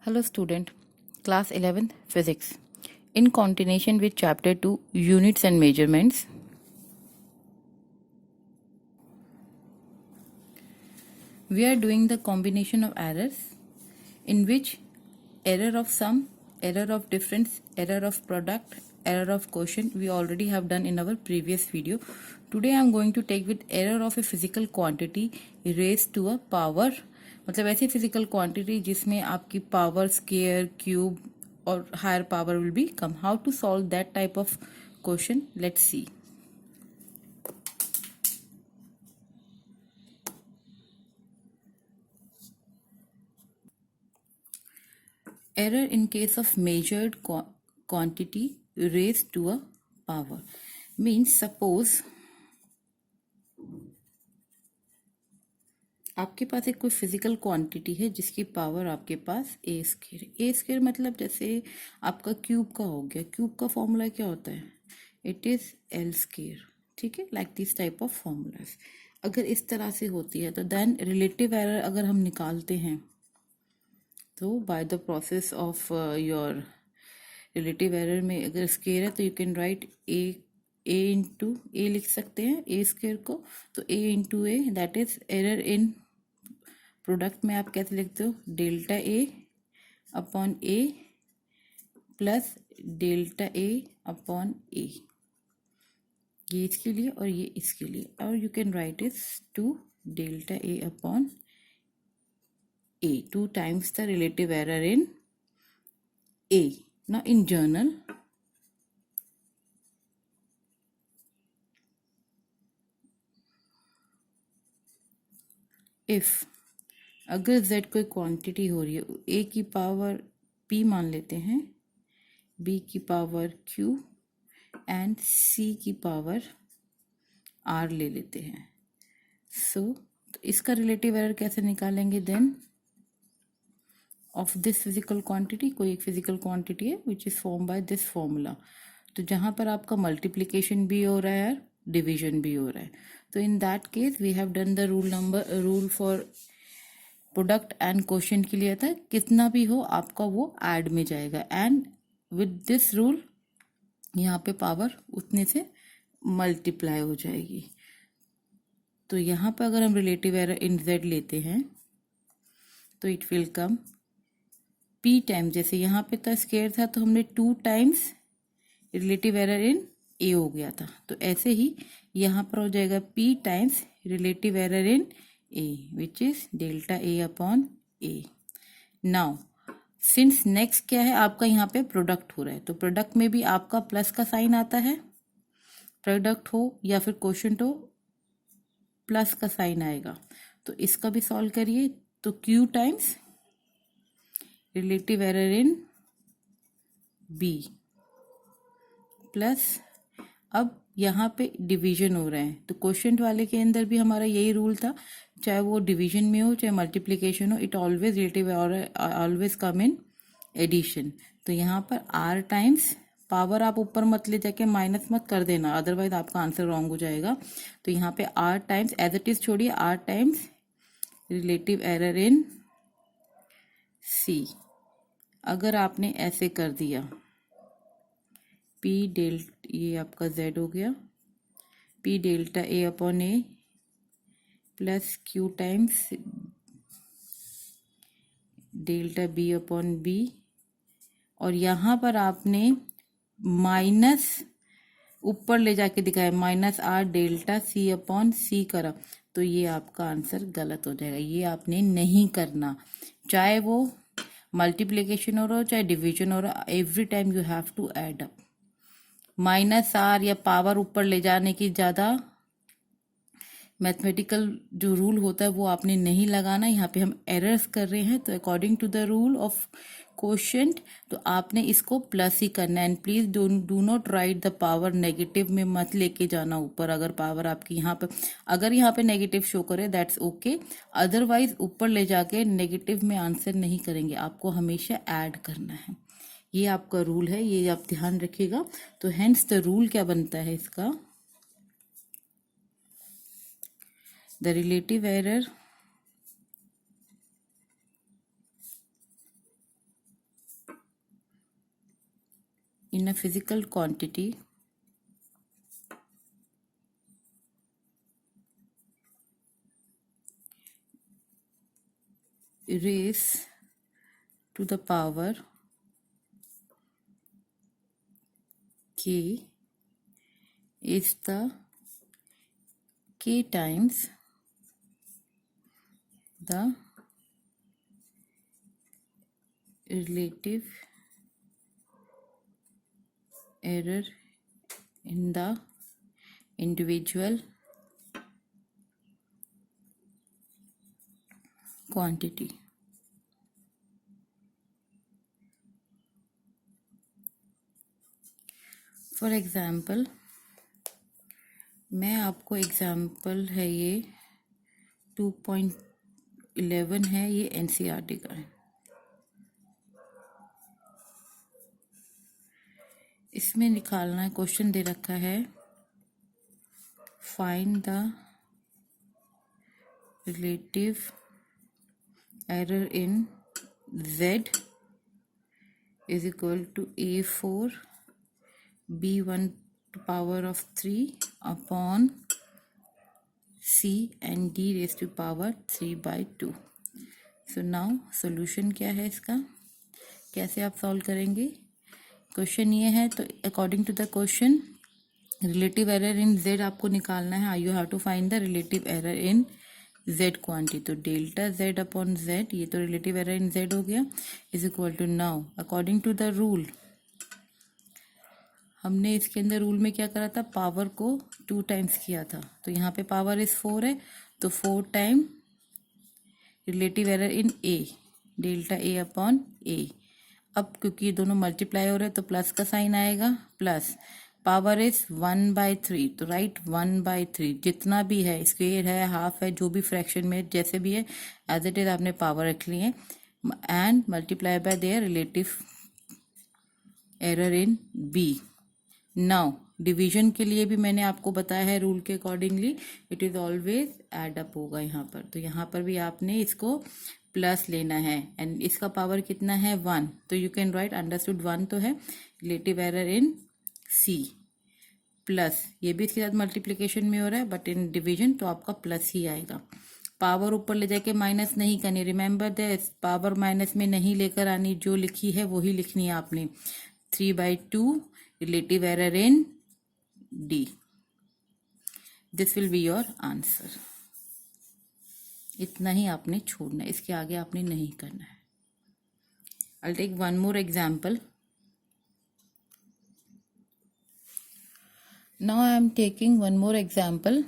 Hello student, class 11th physics. In continuation with chapter 2 units and measurements, we are doing the combination of errors in which error of sum, error of difference, error of product, error of quotient we already have done in our previous video. Today I am going to take with error of a physical quantity raised to a power, मतलब ऐसी physical quantity जिसमें आपकी power square cube और higher power will be come. How to solve that type of question, let's see. Error in case of measured quantity raised to a power means suppose आपके पास एक कोई physical quantity है जिसकी power आपके पास ए square. ए square मतलब जैसे आपका cube का हो गया. क्यूब का फॉर्मूला क्या होता है? It is L square. ठीक है, like this type of formulas. अगर इस तरह से होती है तो देन रिलेटिव एरर अगर हम निकालते हैं तो by the process of your relative error में अगर स्क्वायर है तो you can write A into A लिख सकते हैं ए स्क्वायर को. तो A into A that is error in product में आप कैसे लिखते हो? Delta A upon A plus delta A upon A. ये इसके लिए और ये इसके लिए. और you can write is two delta A upon A, 2 times the relative error in A. Now in journal, if अगर z कोई क्वांटिटी हो रही है, a की पावर p मान लेते हैं, b की पावर q एंड c की पावर r ले लेते हैं. सो इसका रिलेटिव एरर कैसे निकालेंगे? Then of this physical quantity, कोई एक फिजिकल क्वांटिटी है which is form by this formula. तो जहां पर आपका मल्टीप्लीकेशन भी हो रहा है डिवीजन भी हो रहा है, तो in that case we have done the rule for product and quotient के लिए था कितना भी हो आपका वो ऐड में जाएगा. एंड विद दिस रूल यहाँ पे पावर उतने से मल्टीप्लाई हो जाएगी. तो यहाँ पर अगर हम रिलेटिव एरर इन जेड लेते हैं तो it will come p time, जैसे यहाँ पे था स्क्वायर था तो हमने 2 times relative error in a हो गया था. तो ऐसे ही यहाँ पर हो जाएगा p times relative error in a which is delta a upon a. Now since next क्या है आपका यहाँ पे प्रोडक्ट हो रहा है, तो प्रोडक्ट में भी आपका प्लस का साइन आता है. प्रोडक्ट हो या फिर क्वोशिएंट हो प्लस का साइन आएगा. तो इसका भी सॉल्व करिए. तो q times relative error in b plus, अब यहाँ पे डिवीजन हो रहा है तो क्वोशिएंट वाले के अंदर भी हमारा यही रूल था, चाहे वो डिवीजन में हो चाहे मल्टीप्लिकेशन हो, it always relative always come in addition. तो यहाँ पर r टाइम्स पावर आप ऊपर मत ले जाके माइनस मत कर देना, अदरवाइज आपका आंसर रॉन्ग हो जाएगा. तो यहाँ पे r times as it is छोड़िए, r times relative error in c. अगर आपने ऐसे कर दिया p डेल्टा, ये आपका z हो गया, p delta a upon a plus q times delta b upon b, और यहाँ पर आपने माइनस ऊपर ले जाके दिखाया minus r delta c upon c करा, तो ये आपका आंसर गलत हो जाएगा. ये आपने नहीं करना, चाहे वो मल्टीप्लिकेशन हो रहा हो चाहे डिवीजन हो रहा हो, every time you have to add up. Minus r या पावर ऊपर ले जाने की ज़्यादा मैथमेटिकल जो रूल होता है वो आपने नहीं लगाना. यहाँ पे हम एरर्स कर रहे हैं तो according to the rule of quotient तो आपने इसको प्लस ही करना है. And please do not write the power negative में मत लेके जाना ऊपर. अगर पावर आपकी यहाँ पे अगर यहाँ पे नेगेटिव शो करे दैट्स ओके, अदरवाइज ऊपर ले जाके नेगेटिव में आंसर नहीं करेंगे, आपको हमेशा ऐड करना है. ये आपका रूल है, ये आप ध्यान रखिएगा. तो हेंस द रूल क्या बनता है इसका? The relative error in a physical quantity raised to the power k is the k times the relative error in the individual quantity. For example मैं आपको एग्ज़ाम्पल है ये 2.11 है, ये एनसीईआरटी का है। इसमें निकालना है, क्वेश्चन दे रखा है find the relative error in z is equal to a4 b1 to power of 3 upon c and d raised to power 3/2। so now solution क्या है इसका, कैसे आप सॉल्व करेंगे। क्वेश्चन ये है, तो according to the question relative error in z आपको निकालना है। You have to find the relative error in z quantity. तो डेल्टा z अपॉन z, ये तो रिलेटिव एरर इन z हो गया, is equal to now according to the rule, हमने इसके अंदर रूल में क्या करा था, पावर को 2 टाइम्स किया था। तो यहाँ पे पावर इज 4 है, तो 4 time relative error in a, delta a upon a। अब क्योंकि ये दोनों मल्टीप्लाई हो रहे हैं तो प्लस का साइन आएगा, प्लस पावर इज 1/3, तो राइट 1/3 जितना भी है, स्क्वेयर है, हाफ है, जो भी फ्रैक्शन में जैसे भी है, एज इट इज आपने पावर रख ली है, and multiply by their relative error in b। Now division के लिए भी मैंने आपको बताया है रूल के accordingly it is always add up होगा यहाँ पर। तो यहाँ पर भी आपने इसको प्लस लेना है, एंड इसका पावर कितना है 1, तो यू कैन राइट अंडरस्टूड 1 तो है, relative error in c plus, ये भी इसके साथ मल्टीप्लीकेशन में हो रहा है बट इन डिवीजन तो आपका प्लस ही आएगा। पावर ऊपर ले जाके माइनस नहीं करनी, रिमेंबर दिस, पावर माइनस में नहीं लेकर आनी, जो लिखी है वही लिखनी है आपने। 3/2 relative error in D. This will be your answer. इतना ही आपने छोड़ना है, इसके आगे आपने नहीं करना है। I'll take one more example. Now I am taking one more example.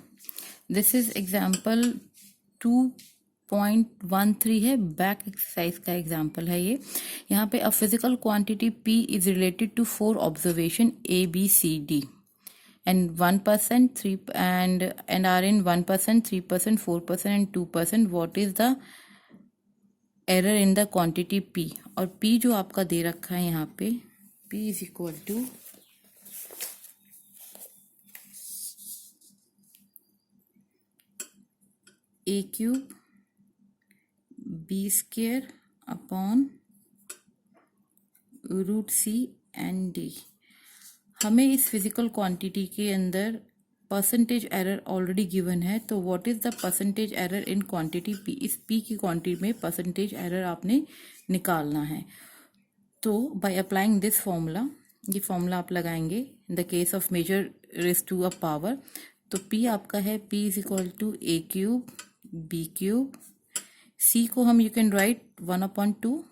This is example 2.13 है, बैक एक्सरसाइज का एग्जाम्पल है ये। यहाँ पे a physical quantity P is related to 4 observation A B C D and 1%, 3 and are in 1%, 3%, 4% and 2%. What is the error in the quantity P? और P जो आपका दे रखा है यहाँ पे, P is equal to A cube b square upon root c and d। हमें इस physical quantity के अंदर परसेंटेज एरर ऑलरेडी गिवन है, तो what is the percentage error in quantity p, इस p की क्वांटिटी में परसेंटेज एरर आपने निकालना है। तो बाय अप्लाइंग दिस फॉर्मूला, ये फॉर्मूला आप लगाएंगे in the case of measure raise to a power, तो p आपका है p is equal to a cube b cube, c को हम you can write 1/2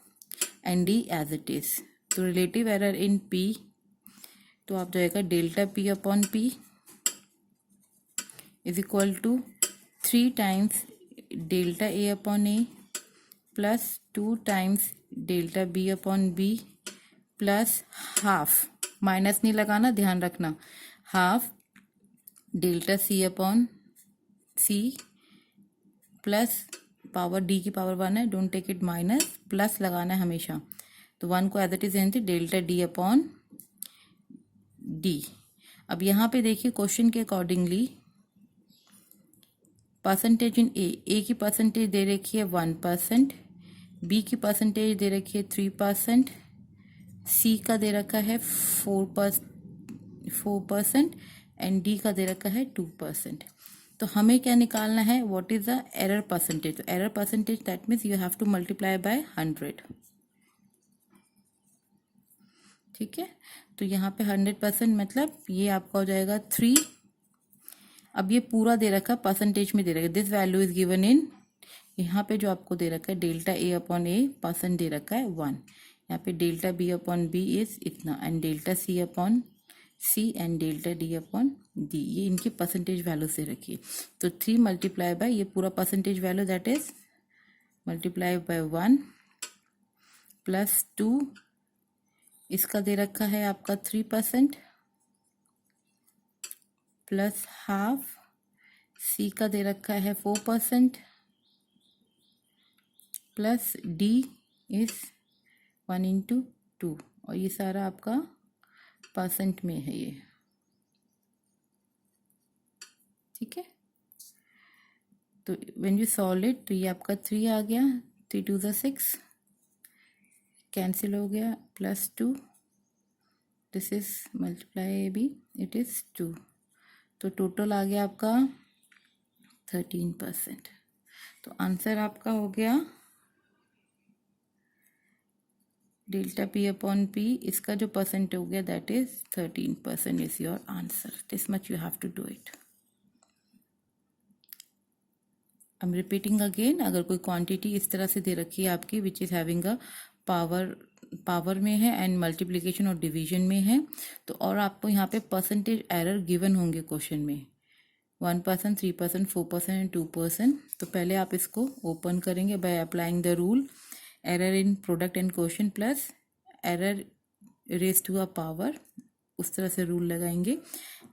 and d as it is. तो relative error in p, तो आप जाएगा delta p upon p is equal to 3 times delta a upon a plus 2 times delta b upon b plus half, minus नहीं लगाना, ध्यान रखना, half delta c upon c plus power d की power 1 है, don't take it minus, plus लगाना है हमेशा, तो 1 को एज इट इज रहने डेल्टा d अपॉन d। अब यहाँ पे देखिए क्वेश्चन के अकॉर्डिंगली परसेंटेज इन ए की परसेंटेज दे रखी है 1%, बी की परसेंटेज दे रखी है 3%, सी का दे रखा है 4% एंड डी का दे रखा है 2%। तो हमें क्या निकालना है, what is the error percentage. तो error percentage that means you have to multiply by 100। ठीक है, तो यहाँ पे 100% मतलब ये आपका हो जाएगा 3। अब ये पूरा दे रखा परसेंटेज में दे रखा है, this value is given in, यहाँ पे जो आपको दे रखा है delta A upon A percent दे रखा है 1। यहाँ पे delta B upon B is इतना and delta C upon C and delta D upon D, ये इनकी परसेंटेज वैल्यू से रखिए। तो 3 मल्टीप्लाई बाय ये पूरा percentage value that is multiply by 1 plus 2, इसका दे रखा है आपका 3% प्लस हाफ, सी का दे रखा है 4% प्लस डी इज 1/2 और ये सारा आपका परसेंट में है ये। ठीक है, तो व्हेन यू सॉल्व इट तो ये आपका 3 आ गया, 3 2 6 कैंसिल हो गया, plus 2, this is multiply B it is 2, तो टोटल आ गया आपका 13%। तो आंसर आपका हो गया डेल्टा पी अपॉन पी, इसका जो परसेंट हो गया that is 13% is your answer. This much you have to do it. I am repeating again, अगर कोई क्वांटिटी इस तरह से दे रखी है आपकी which is having a power में है एंड मल्टीप्लिकेशन और डिवीजन में है, तो और आपको यहाँ पे परसेंटेज एरर गिवन होंगे क्वेश्चन में 1%, 3%, 4% एंड 2%। तो पहले आप इसको ओपन करेंगे by applying the rule error in product and question plus error raise to a power, उस तरह से रूल लगाएंगे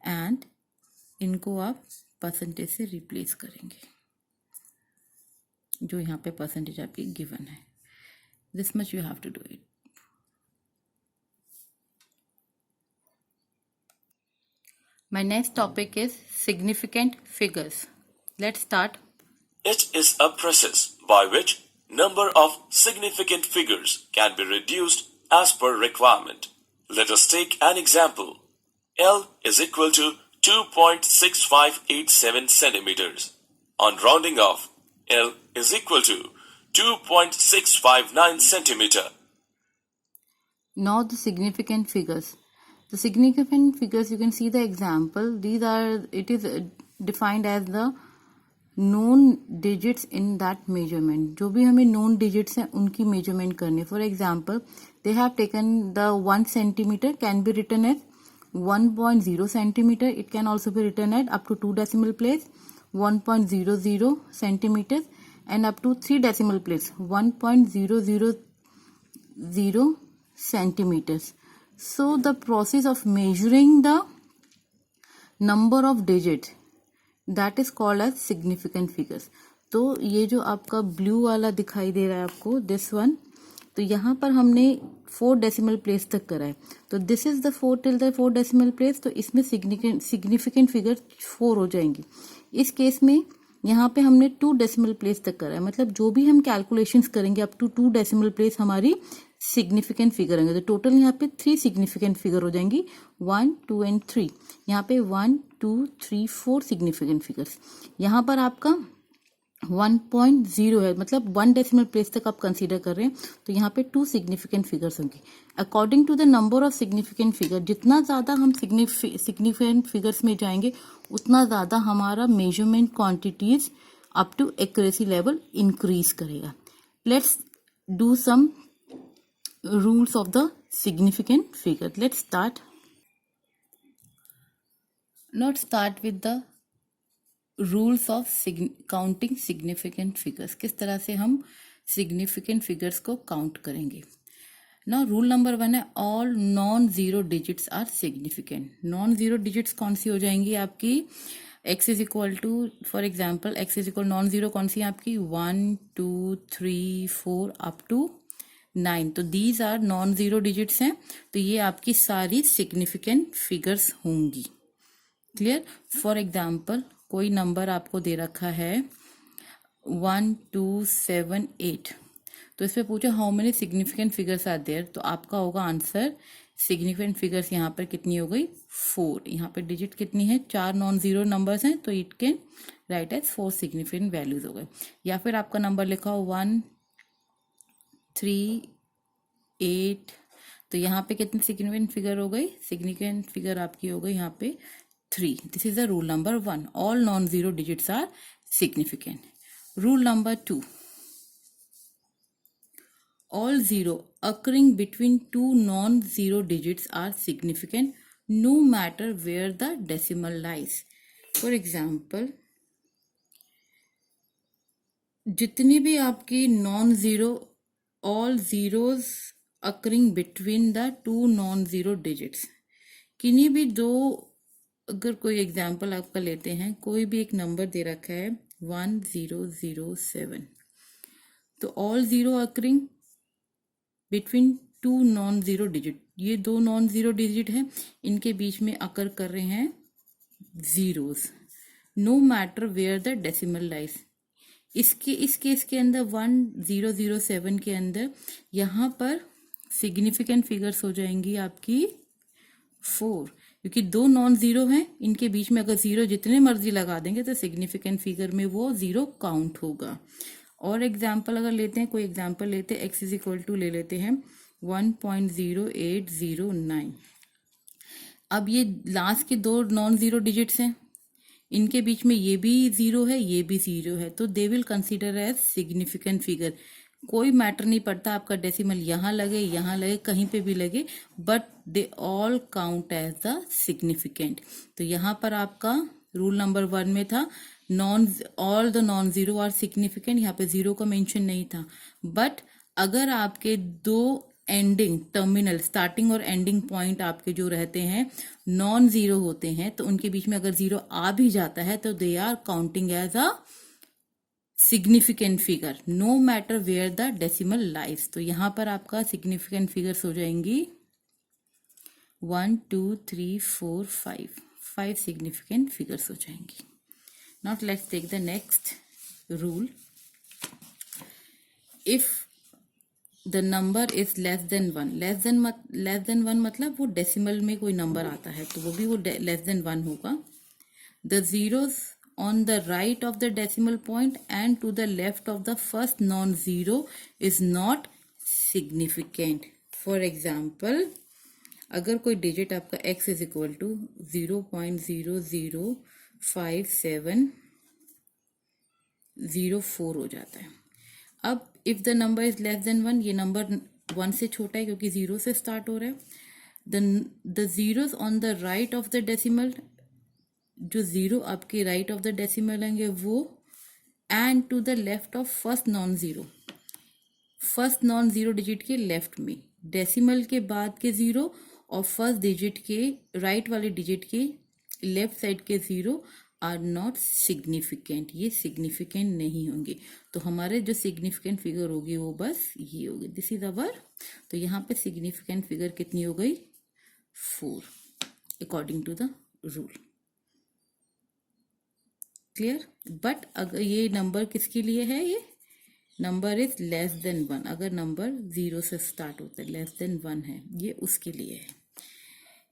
एंड इनको आप परसेंटेज से रिप्लेस करेंगे जो यहाँ पे परसेंटेज आपकी गिवन है। This much you have to do it. My next topic is significant figures. Let's start. It is a process by which number of significant figures can be reduced as per requirement. Let us take an example. L is equal to 2.6587 centimeters. On rounding off, L is equal to 2.659 centimeter. Now the significant figures. The significant figures, you can see the example. These are, it is defined as the known digits in that measurement. जो भी हमें known digits हैं उनकी measurement करनी. For example, they have taken the 1 centimeter can be written as 1.0 centimeter. It can also be written at up to 2 decimal place 1.00 centimeters and up to 3 decimal place 1.000 centimeters. So the process of measuring the number of digits that is called as significant figures. तो ये जो आपका blue वाला दिखाई दे रहा है आपको, this one, तो यहाँ पर हमने 4 डेसिमल प्लेस तक करा है, तो this is the 4 till the 4 decimal place, तो इसमें सिग्निफिकेंट फिगर 4 हो जाएंगी। इस केस में यहाँ पे हमने 2 डेसिमल प्लेस तक करा है, मतलब जो भी हम कैलकुलेशंस करेंगे अप टू 2 डेसिमल प्लेस हमारी सिग्निफिकेंट फिगर होंगे। तो टोटल यहाँ पे 3 सिग्निफिकेंट फिगर हो जाएंगी, 1 2 एंड 3। यहाँ पे 1 2 3 4 सिग्निफिकेंट फिगर्स। यहाँ पर आपका 1.0 है, मतलब 1 डेसिमल प्लेस तक आप कंसीडर कर रहे हैं, तो यहाँ पे 2 सिग्निफिकेंट फिगर्स होंगी। According to the number of significant figure, जितना ज्यादा हम सिग्निफिकेंट फिगर्स में जाएंगे उतना ज्यादा हमारा measurement quantities up to accuracy level increase करेगा। Let's do some rules of the significant figure. Let's start. Let's start with the rules of counting significant figures. किस तरह से हम significant figures को count करेंगे। Now rule number 1 है all non-zero digits are significant. Non-zero digits कौन सी हो जाएंगी आपकी? x is equal to, for example, x is equal non-zero कौन सी है आपकी? 1 2 3 4 up to 9। तो these are non zero digits हैं, तो ये आपकी सारी सिग्निफिकेंट फिगर्स होंगी। क्लियर? फॉर एग्जाम्पल कोई नंबर आपको दे रखा है 1 2 7 8, तो इसमें पूछा how many significant figures are there, तो आपका होगा आंसर सिग्निफिकेंट फिगर्स यहाँ पर कितनी हो गई 4। यहाँ पे डिजिट कितनी है, 4 नॉन जीरो नंबर्स हैं, तो it can write as 4 significant values हो गए। या फिर आपका नंबर लिखा हो 1 3 8, तो यहाँ पे कितनी सिग्निफिकेंट फिगर हो गई, सिग्निफिकेंट फिगर आपकी हो गई यहाँ पे 3। This is the rule number 1, all non zero digits are significant. Rule number 2, all zero occurring between two non-zero digits are significant no matter where the decimal lies. For example, जितनी भी आपकी non zero, all zeros occurring between the two non zero digits, किन्हीं भी दो, अगर कोई example आपका लेते हैं, कोई भी एक नंबर दे रखा है 1007, तो all zero occurring between two non zero digit, ये दो नॉन जीरो डिजिट हैं, इनके बीच में अकर कर रहे हैं zeros, no matter where the decimal lies. इस केस के अंदर 1007 के अंदर यहाँ पर सिग्निफिकेंट फिगर्स हो जाएंगी आपकी 4, क्योंकि दो नॉन जीरो हैं, इनके बीच में अगर जीरो जितने मर्जी लगा देंगे तो सिग्निफिकेंट फिगर में वो जीरो काउंट होगा। और एग्जाम्पल अगर लेते हैं, कोई एग्जाम्पल लेते हैं, x इज इक्वल टू ले लेते हैं 1.0809। अब ये लास्ट के दो नॉन जीरो डिजिट्स हैं, इनके बीच में ये भी जीरो है, ये भी जीरो है, तो they will consider as significant figure. कोई मैटर नहीं पड़ता आपका डेसिमल यहाँ लगे, कहीं पे भी लगे, but they all count as the significant. तो यहाँ पर आपका रूल नंबर 1 में था all the non zero are significant, यहाँ पे जीरो का मेंशन नहीं था। बट अगर आपके दो एंडिंग टर्मिनल, स्टार्टिंग और एंडिंग पॉइंट आपके जो रहते हैं नॉन जीरो होते हैं, तो उनके बीच में अगर जीरो आ भी जाता है तो they are counting as a significant figure no matter where the decimal lies. तो यहाँ पर आपका सिग्निफिकेंट फिगर्स हो जाएंगी 1 2 3 4 5 सिग्निफिकेंट फिगर्स हो जाएंगी। Now let's take the next rule. If the number is less than 1, less than 1 मतलब वो डेसिमल में कोई नंबर आता है तो वो भी वो less than 1 होगा। The zeros on the right of the decimal point and to the left of the first non-zero is not significant. For example, अगर कोई डिजिट आपका x इज इक्वल टू 0.005704 हो जाता है। अब if the number is less than 1, ये number 1 से छोटा है क्योंकि 0 से स्टार्ट हो रहा है। The zeros on the right of the decimal, जो जीरो आपके राइट ऑफ द डेसिमल होंगे वो, and to the left of first non zero digit के लेफ्ट में, डेसिमल के बाद के जीरो और फर्स्ट डिजिट के राइट वाले डिजिट के लेफ्ट साइड के जीरो आर नॉट सिग्निफिकेंट, ये सिग्निफिकेंट नहीं होंगे। तो हमारे जो सिग्निफिकेंट फिगर होगी वो बस ये होगी, दिस इज अवर। तो यहाँ पे सिग्निफिकेंट फिगर कितनी हो गई 4 according to the rule. Clear? But अगर ये नंबर किसके लिए है, ये नंबर इज लेस देन 1, अगर नंबर 0 से स्टार्ट होता है, लेस देन 1 है, ये उसके लिए है।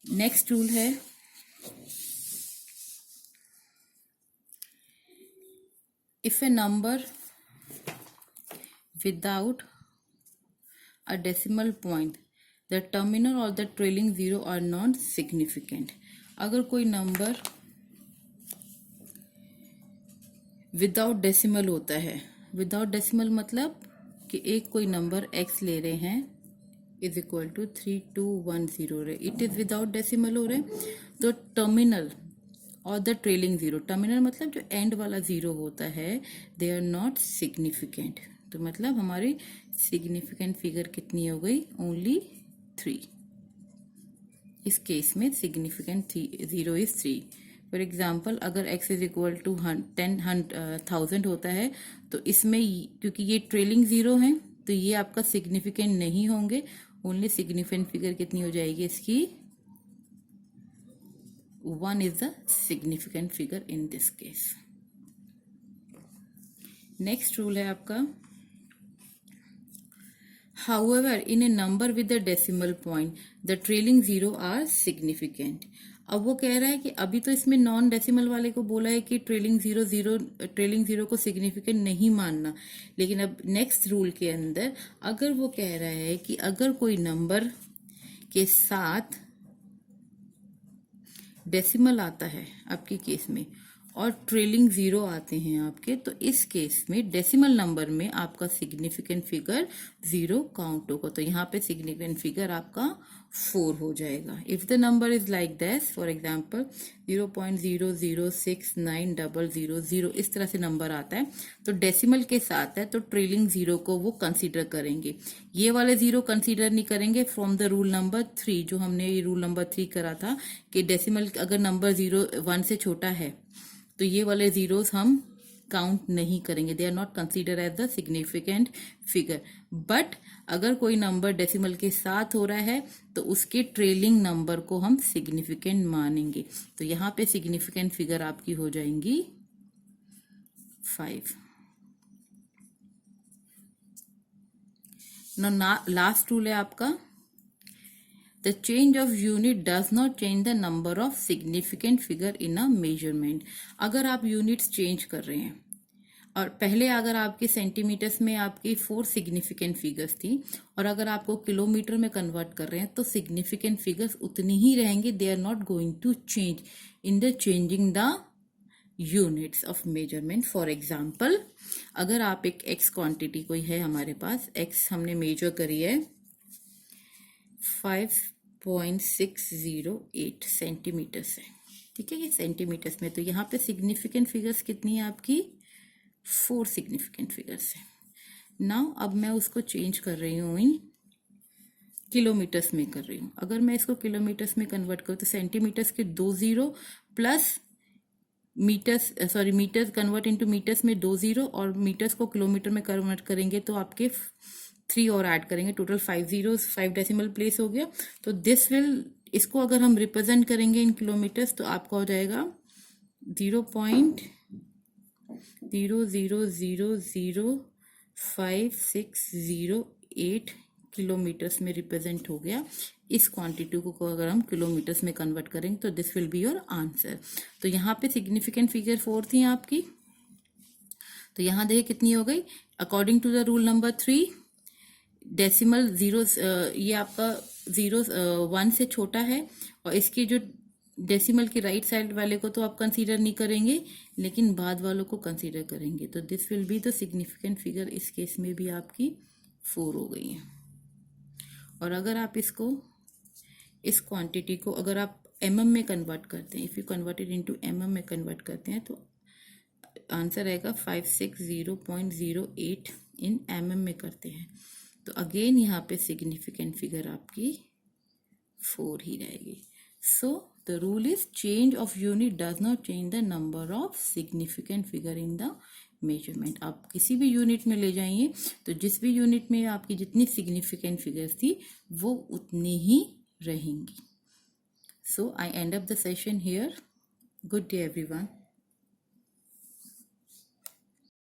नेक्स्ट रूल है, if a number without a decimal point the terminal और the trailing zero are not significant. अगर कोई नंबर विदाउट डेसिमल होता है, विदाउट डेसिमल मतलब कि एक कोई नंबर x ले रहे हैं इज इक्वल टू 3210 रहे, इट इज विदाउट डेसिमल हो रहे, तो टर्मिनल और द ट्रेलिंग जीरो, टर्मिनल मतलब जो एंड वाला जीरो होता है, दे आर नॉट सिग्निफिकेंट। तो मतलब हमारी सिग्निफिकेंट फिगर कितनी हो गई, ओनली 3। इस केस में significant zero is 3। For example, अगर x इज इक्वल टू 10,000 होता है तो इसमें क्योंकि ये ट्रेलिंग जीरो है तो ये आपका सिग्निफिकेंट नहीं होंगे, ओनली सिग्निफिकेंट फिगर कितनी हो जाएगी इसकी 1 is the significant figure in this case. Next rule है आपका, However, in a number with a decimal point, the trailing zero are significant. अब वो कह रहा है कि अभी तो इसमें नॉन डेसिमल वाले को बोला है कि ट्रेलिंग जीरो को सिग्निफिकेंट नहीं मानना, लेकिन अब नेक्स्ट रूल के अंदर अगर वो कह रहा है कि अगर कोई नंबर के साथ डेसिमल आता है आपके केस में और ट्रेलिंग जीरो आते हैं आपके, तो इस केस में डेसिमल नंबर में आपका सिग्निफिकेंट फिगर जीरो काउंट होगा, तो यहाँ पे सिग्निफिकेंट फिगर आपका 4 हो जाएगा। If the number is like this, for example 0.006900, इस तरह से नंबर आता है तो डेसिमल के साथ है तो ट्रेलिंग जीरो को वो कंसीडर करेंगे, ये वाले जीरो कंसीडर नहीं करेंगे फ्रॉम द रूल नंबर 3, जो हमने ये रूल नंबर 3 करा था कि डेसिमल अगर नंबर 1 से छोटा है तो ये वाले जीरोस हम काउंट नहीं करेंगे, they are not consider as the significant figure. But अगर कोई नंबर डेसिमल के साथ हो रहा है तो उसके ट्रेलिंग नंबर को हम सिग्निफिकेंट मानेंगे, तो यहाँ पे सिग्निफिकेंट फिगर आपकी हो जाएंगी 5। लास्ट रूल है आपका, The change of unit does not change the number of significant figure in a measurement. अगर आप यूनिट्स चेंज कर रहे हैं और पहले अगर आपके सेंटीमीटर्स में आपकी 4 सिग्निफिकेंट फिगर्स थी और अगर आपको किलोमीटर में कन्वर्ट कर रहे हैं तो सिग्निफिकेंट फिगर्स उतनी ही रहेंगे, they are not going to change in the changing the units of measurement. For example, अगर आप एक एक्स क्वांटिटी कोई है हमारे पास, एक्स हमने मेजर करी है 5.608 सेंटीमीटर से, ठीक है, ये सेंटीमीटर्स में, तो यहाँ पे सिग्निफिकेंट फिगर्स कितनी है आपकी 4 सिग्निफिकेंट फिगर्स है। नाउ अब मैं उसको चेंज कर रही हूँ इन किलोमीटर्स में कर रही हूँ। अगर मैं इसको किलोमीटर्स में कन्वर्ट करूँ तो सेंटीमीटर्स के 2 zero plus metres convert into metres में 2 जीरो और मीटर्स को किलोमीटर में कन्वर्ट करेंगे तो आपके 3 और ऐड करेंगे, टोटल 5 जीरोस, 5 डेसिमल प्लेस हो गया। तो दिस विल, इसको अगर हम रिप्रेजेंट करेंगे इन किलोमीटर्स तो आपका हो जाएगा 0.000568 किलोमीटर्स में रिप्रेजेंट हो गया। इस क्वांटिटी को अगर हम किलोमीटर्स में कन्वर्ट करेंगे तो this will be your answer. तो यहाँ पे सिग्निफिकेंट फिगर 4 थी आपकी, तो यहाँ देखिए कितनी हो गई, according to the rule number 3 decimal zero, ये आपका 1 से छोटा है और इसकी जो डेसिमल की राइट साइड वाले को तो आप कंसीडर नहीं करेंगे लेकिन बाद वालों को कंसीडर करेंगे, तो this will be the significant figure. इस केस में भी आपकी 4 हो गई है। और अगर आप इसको, इस क्वांटिटी को अगर आप mm में कन्वर्ट करते हैं, if you convert it into mm में कन्वर्ट करते हैं तो आंसर आएगा 560.08 इन mm में करते हैं तो अगेन यहाँ पे सिग्निफिकेंट फिगर आपकी 4 ही रहेगी। So the rule is change of unit does not change the number of significant figure in the measurement. आप किसी भी यूनिट में ले जाइए तो जिस भी यूनिट में आपकी जितनी सिग्निफिकेंट फिगर्स थी वो उतनी ही रहेंगी। So I end up the session here. Good day everyone.